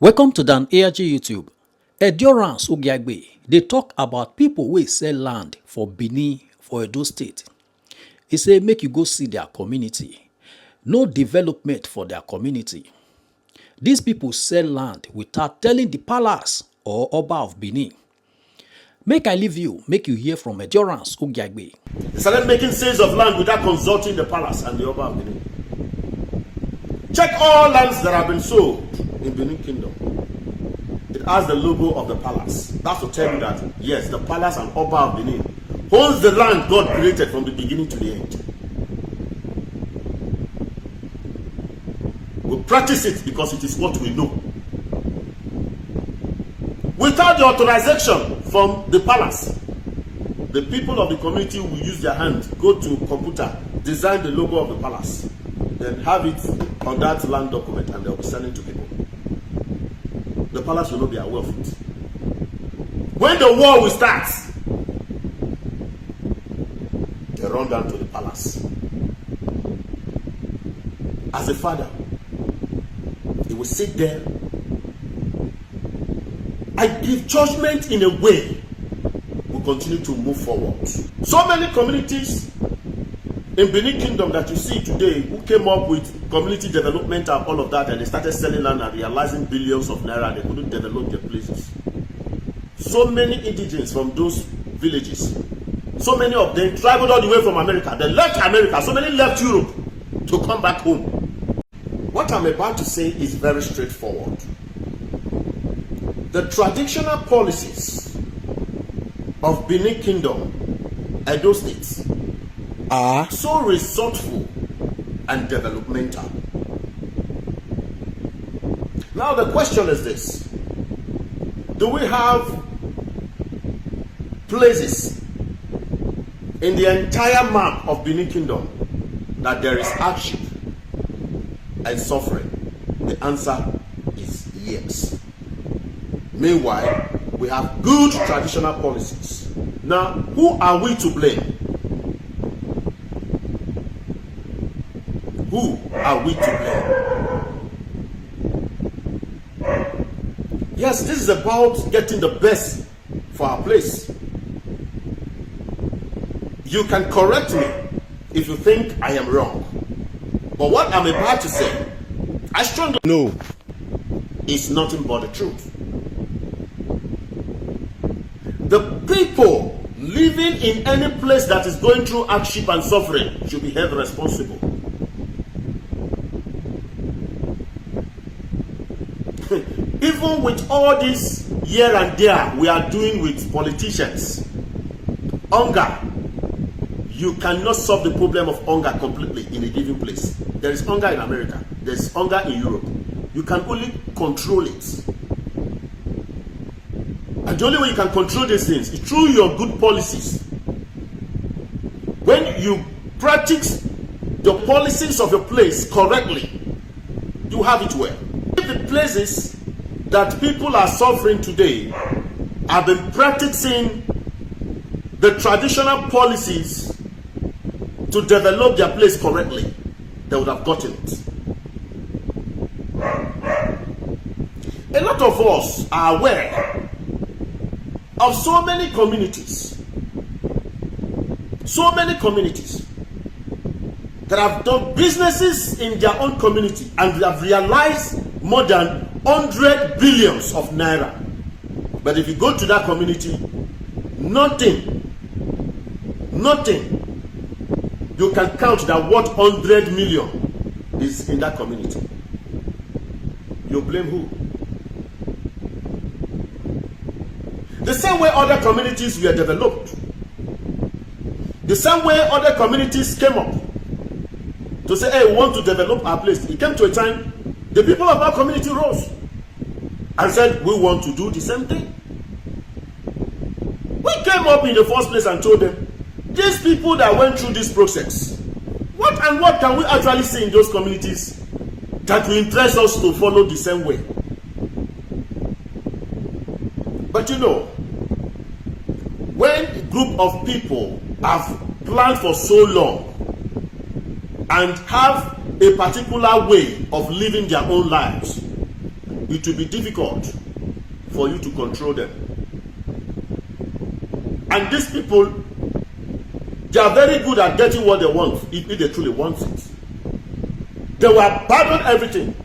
Welcome to Dan ARG YouTube. Endurance Ogiagbe, they talk about people wey sell land for Benin for Edo State. He say make you go see their community. No development for their community. These people sell land without telling the palace or Oba of Benin. Make I leave you, make you hear from Endurance Ogiagbe. They started making sales of land without consulting the palace and the Oba of Benin. Check all lands that have been sold in Benin Kingdom. It has the logo of the palace. That's to tell you that, yes, the palace and Oba of Benin owns the land God created from the beginning to the end. We practice it because it is what we know. Without the authorization from the palace, the people of the community will use their hand, go to computer, design the logo of the palace, then have it on that land document, and they'll be selling to people. The palace will not be aware of it. When the war will start, they run down to the palace. As a father, he will sit there and give judgment in a way we continue to move forward. So many communities in Benin Kingdom that you see today who came up with community development and all of that, and they started selling land and realizing billions of naira, and they couldn't develop their places. So many indigents from those villages, so many of them traveled all the way from America. They left America, so many left Europe to come back home. What I'm about to say is very straightforward. The traditional policies of Benin Kingdom, Edo State, are so resourceful and developmental. Now the question is this: do we have places in the entire map of Benin Kingdom that there is hardship and suffering? The answer is yes. Meanwhile, we have good traditional policies. Now, who are we to blame? Who are we to blame? Yes, this is about getting the best for our place. You can correct me if you think I am wrong. But what I'm about to say, I strongly know is nothing but the truth. The people living in any place that is going through hardship and suffering should be held responsible. Even with all this here and there we are doing with politicians, hunger, you cannot solve the problem of hunger completely in a given place. There is hunger in America, there is hunger in Europe. You can only control it. And the only way you can control these things is through your good policies. When you practice the policies of your place correctly, you have it well. If the places that people are suffering today have been practicing the traditional policies to develop their place correctly, they would have gotten it. A lot of us are aware of so many communities that have done businesses in their own community and have realized more than 100 billions of naira. But if you go to that community, nothing you can count that what 100 million is in that community. You blame who? The same way other communities were developed, the same way other communities came up to say, hey, we want to develop our place. It came to a time the people of our community rose and said, we want to do the same thing. We came up in the first place and told them, these people that went through this process, what can we actually see in those communities that will interest us to follow the same way? But you know, when a group of people have planned for so long and have a particular way of living their own lives, it will be difficult for you to control them. And these people, they are very good at getting what they want if they truly want it. They will abandon everything.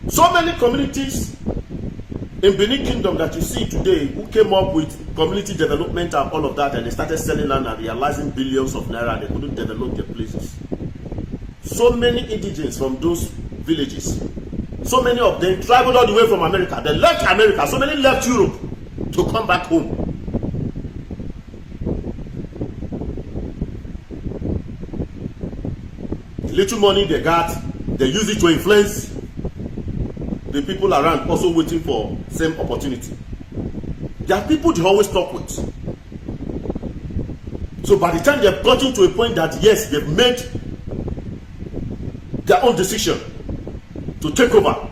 So many communities in Benin Kingdom that you see today who came up with community development and all of that, and they started selling land and realizing billions of naira, and they couldn't develop their places. So many indigents from those villages, so many of them traveled all the way from America. They left America, so many left Europe to come back home. The little money they got, they use it to influence the people around, also waiting for same opportunity. There are people they always talk with. So by the time they've gotten to a point that yes, they've made their own decision to take over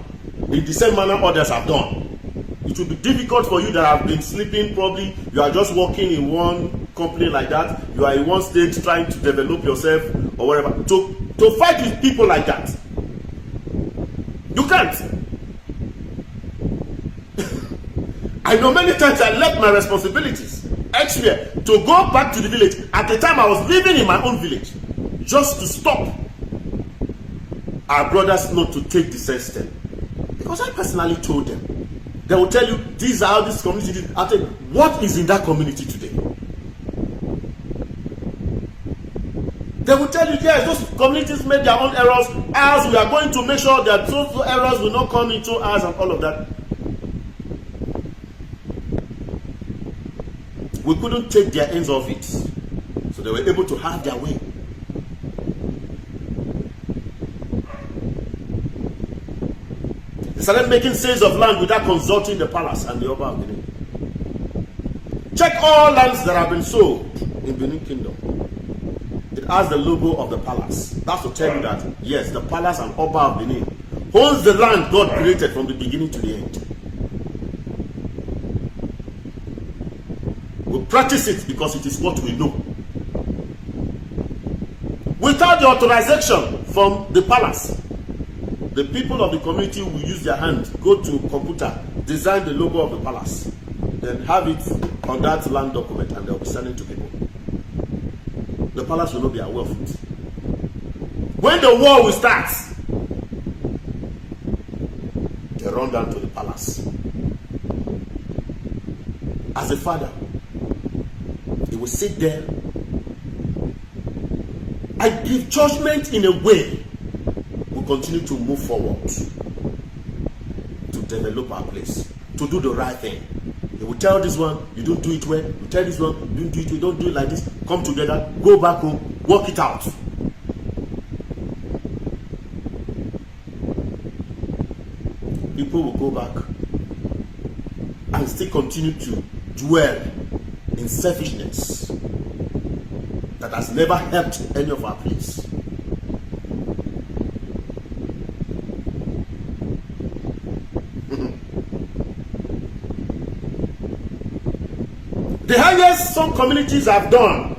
in the same manner others have done, it will be difficult for you that have been sleeping. Probably you are just working in one company like that, you are in one state trying to develop yourself or whatever, to fight with people like that. You can't. I know many times I left my responsibilities elsewhere to go back to the village at the time I was living in my own village, just to stop our brothers not to take the same step. Because I personally told them, they will tell you, these are how this community is. I tell you, what is in that community today? They will tell you, yes, those communities made their own errors, as we are going to make sure that those errors will not come into us and all of that. We couldn't take their ends off it, so they were able to have their way. They started making sales of land without consulting the palace and the Oba of Benin. Check all lands that have been sold in Benin Kingdom. It has the logo of the palace. That's to tell you that, yes, the palace and Oba of Benin owns the land God created from the beginning to the end. We practice it because it is what we know. Without the authorization from the palace, the people of the community will use their hand, go to computer, design the logo of the palace, then have it on that land document, and they'll be sending to people. The palace will not be aware of it. When the war will start, they run down to the palace. As a father, he will sit there. I give judgment in a way we continue to move forward, to develop our place, to do the right thing. He will tell this one, you don't do it well. You tell this one, you don't do it well. Don't do it like this. Come together, go back home, work it out. People will go back and still continue to dwell in selfishness that has never helped any of our place. The highest some communities have done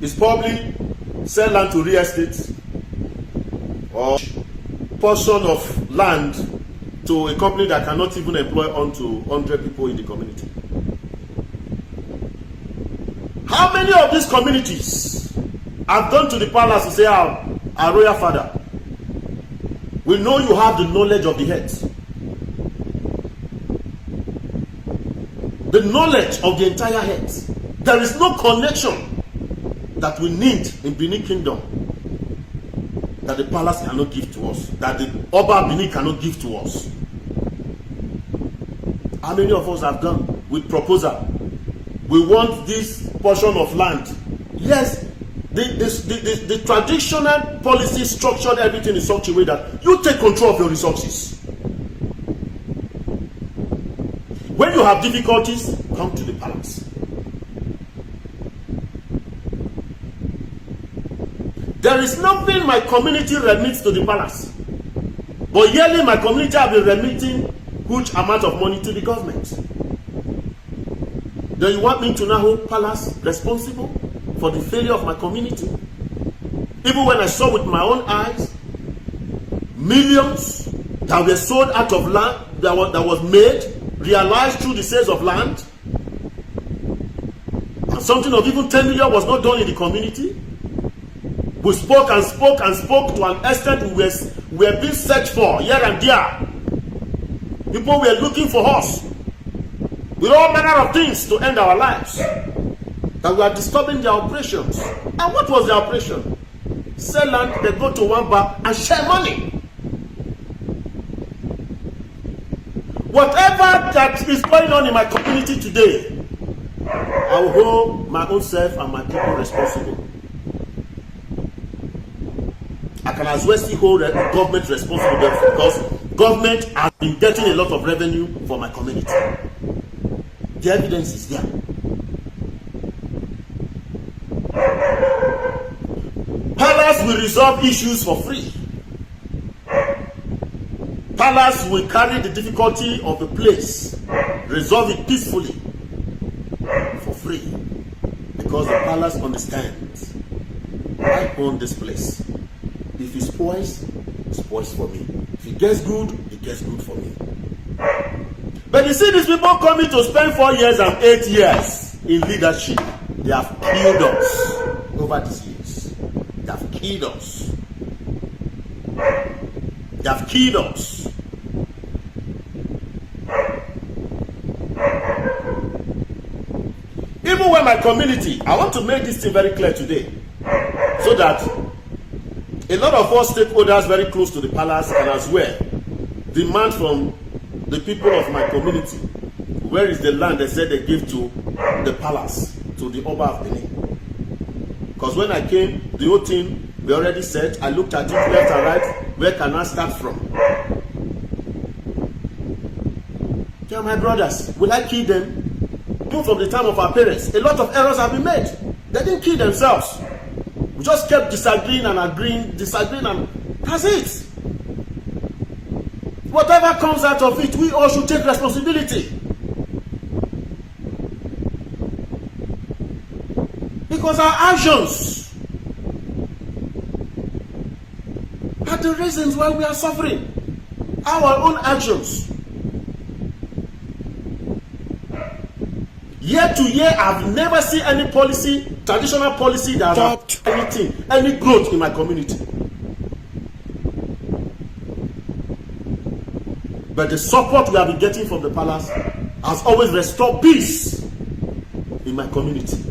is probably sell land to real estate or portion of land to a company that cannot even employ unto 100 people in the community. How many of these communities have gone to the palace to say, our royal father, we know you have the knowledge of the heads, the knowledge of the entire heads. There is no connection that we need in Benin Kingdom that the palace cannot give to us, that the Oba of Benin cannot give to us. How many of us have gone with proposal? We want this portion of land. Yes, the traditional policy structured everything in such a way that you take control of your resources. When you have difficulties, come to the palace. There is nothing my community remits to the palace, but yearly my community have been remitting huge amount of money to the government. Do you want me to now hold palace responsible for the failure of my community? Even when I saw with my own eyes millions that were sold out of land that was made, realized through the sales of land, and something of even 10 million was not done in the community. We spoke and spoke and spoke to an extent we were being searched for here and there. People were looking for us with all manner of things to end our lives. That we are disturbing their operations. And what was their operation? Sell land, they go to one bar and share money. Whatever that is going on in my community today, I will hold my own self and my people responsible. I can as well still hold the government responsible because government has been getting a lot of revenue for my community. The evidence is there. Palace will resolve issues for free. Palace will carry the difficulty of the place, resolve it peacefully for free, because the palace understands I own this place. If it spoils for me. If it gets good, it gets good for me. But you see these people coming to spend 4 years and 8 years in leadership. They have killed us over these years. They have killed us. They have killed us. Even when my community, I want to make this thing very clear today, so that a lot of us stakeholders very close to the palace can as well demand from the people of my community, where is the land they said they gave to the palace, to the Oba of Benin? Because when I came, the whole thing we already said, I looked at it left and right, where can I start from? They are my brothers. Will I kill them? Even from the time of our parents, a lot of errors have been made. They didn't kill themselves. We just kept disagreeing and agreeing, disagreeing, and that's it. Whatever comes out of it, we all should take responsibility. Because our actions are the reasons why we are suffering. Our own actions. Year to year, I've never seen any policy, traditional policy that has anything, any growth in my community. But the support we have been getting from the palace has always restored peace in my community.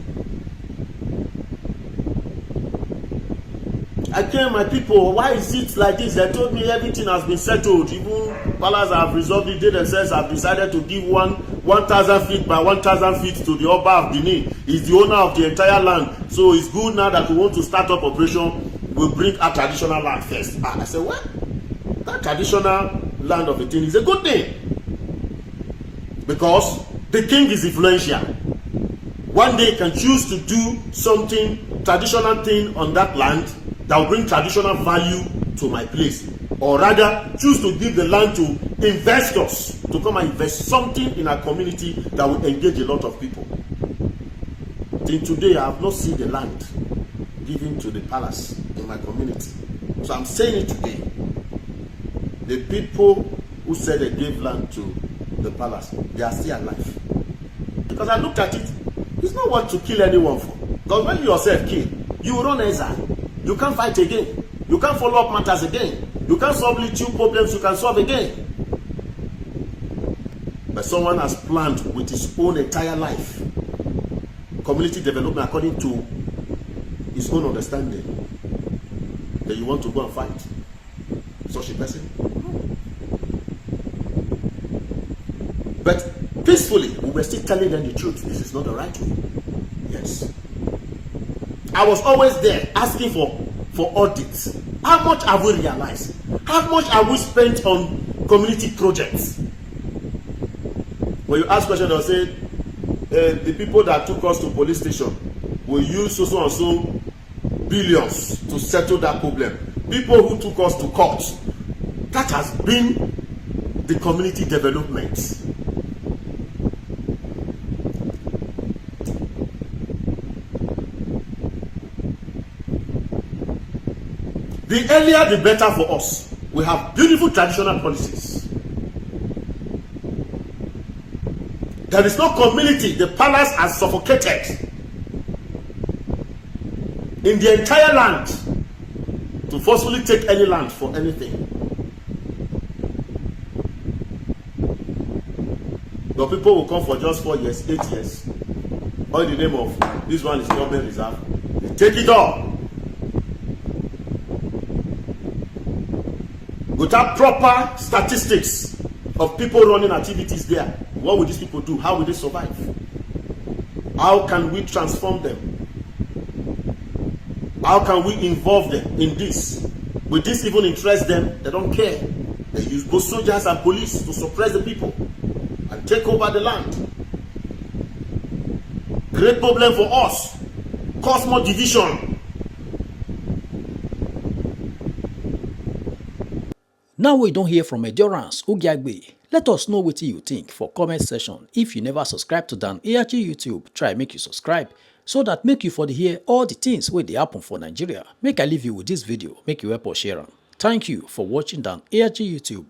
I came, my people, why is it like this? They told me everything has been settled. Even palace have resolved it. They themselves have decided to give 1,000 feet by 1,000 feet to the Oba of Benin. He's the owner of the entire land. So it's good now that we want to start up operation. We'll bring our traditional land first. I said, what? That traditional land of a thing is a good thing. Because the king is influential. One day he can choose to do something, traditional thing on that land that will bring traditional value to my place, or rather choose to give the land to investors to come and invest something in our community that will engage a lot of people. Till today I have not seen the land given to the palace in my community. So I'm saying it today. The people who said they gave land to the palace, they are still alive. Because I looked at it, it's not what to kill anyone for. Because when you yourself kill, you run exile. You can't fight again. You can't follow up matters again. You can't solve little problems you can solve again. But someone has planned with his own entire life, community development according to his own understanding, that you want to go and fight such a person. But peacefully, we were still telling them the truth. This is not the right way. Yes. I was always there asking for audits. How much have we realized? How much have we spent on community projects? When you ask questions, they'll say, the people that took us to police station will use so and so billions to settle that problem. People who took us to court, that has been the community development. The earlier the better for us. We have beautiful traditional policies. There is no community. The palace has suffocated in the entire land to forcefully take any land for anything. But people will come for just 4 years, 8 years, all in the name of this one is government reserve. They take it all without proper statistics of people running activities there. What will these people do? How will they survive? How can we transform them? How can we involve them in this? Will this even interest them? They don't care. They use both soldiers and police to suppress the people and take over the land. Great problem for us. Cause more division. Now we don't hear from Endurance Ogiagbe. Let us know what you think for comment section. If you never subscribe to Dan ARG YouTube, try make you subscribe so that make you for the hear all the things where they happen for Nigeria. Make I leave you with this video, make you help us share them. Thank you for watching Dan ARG YouTube.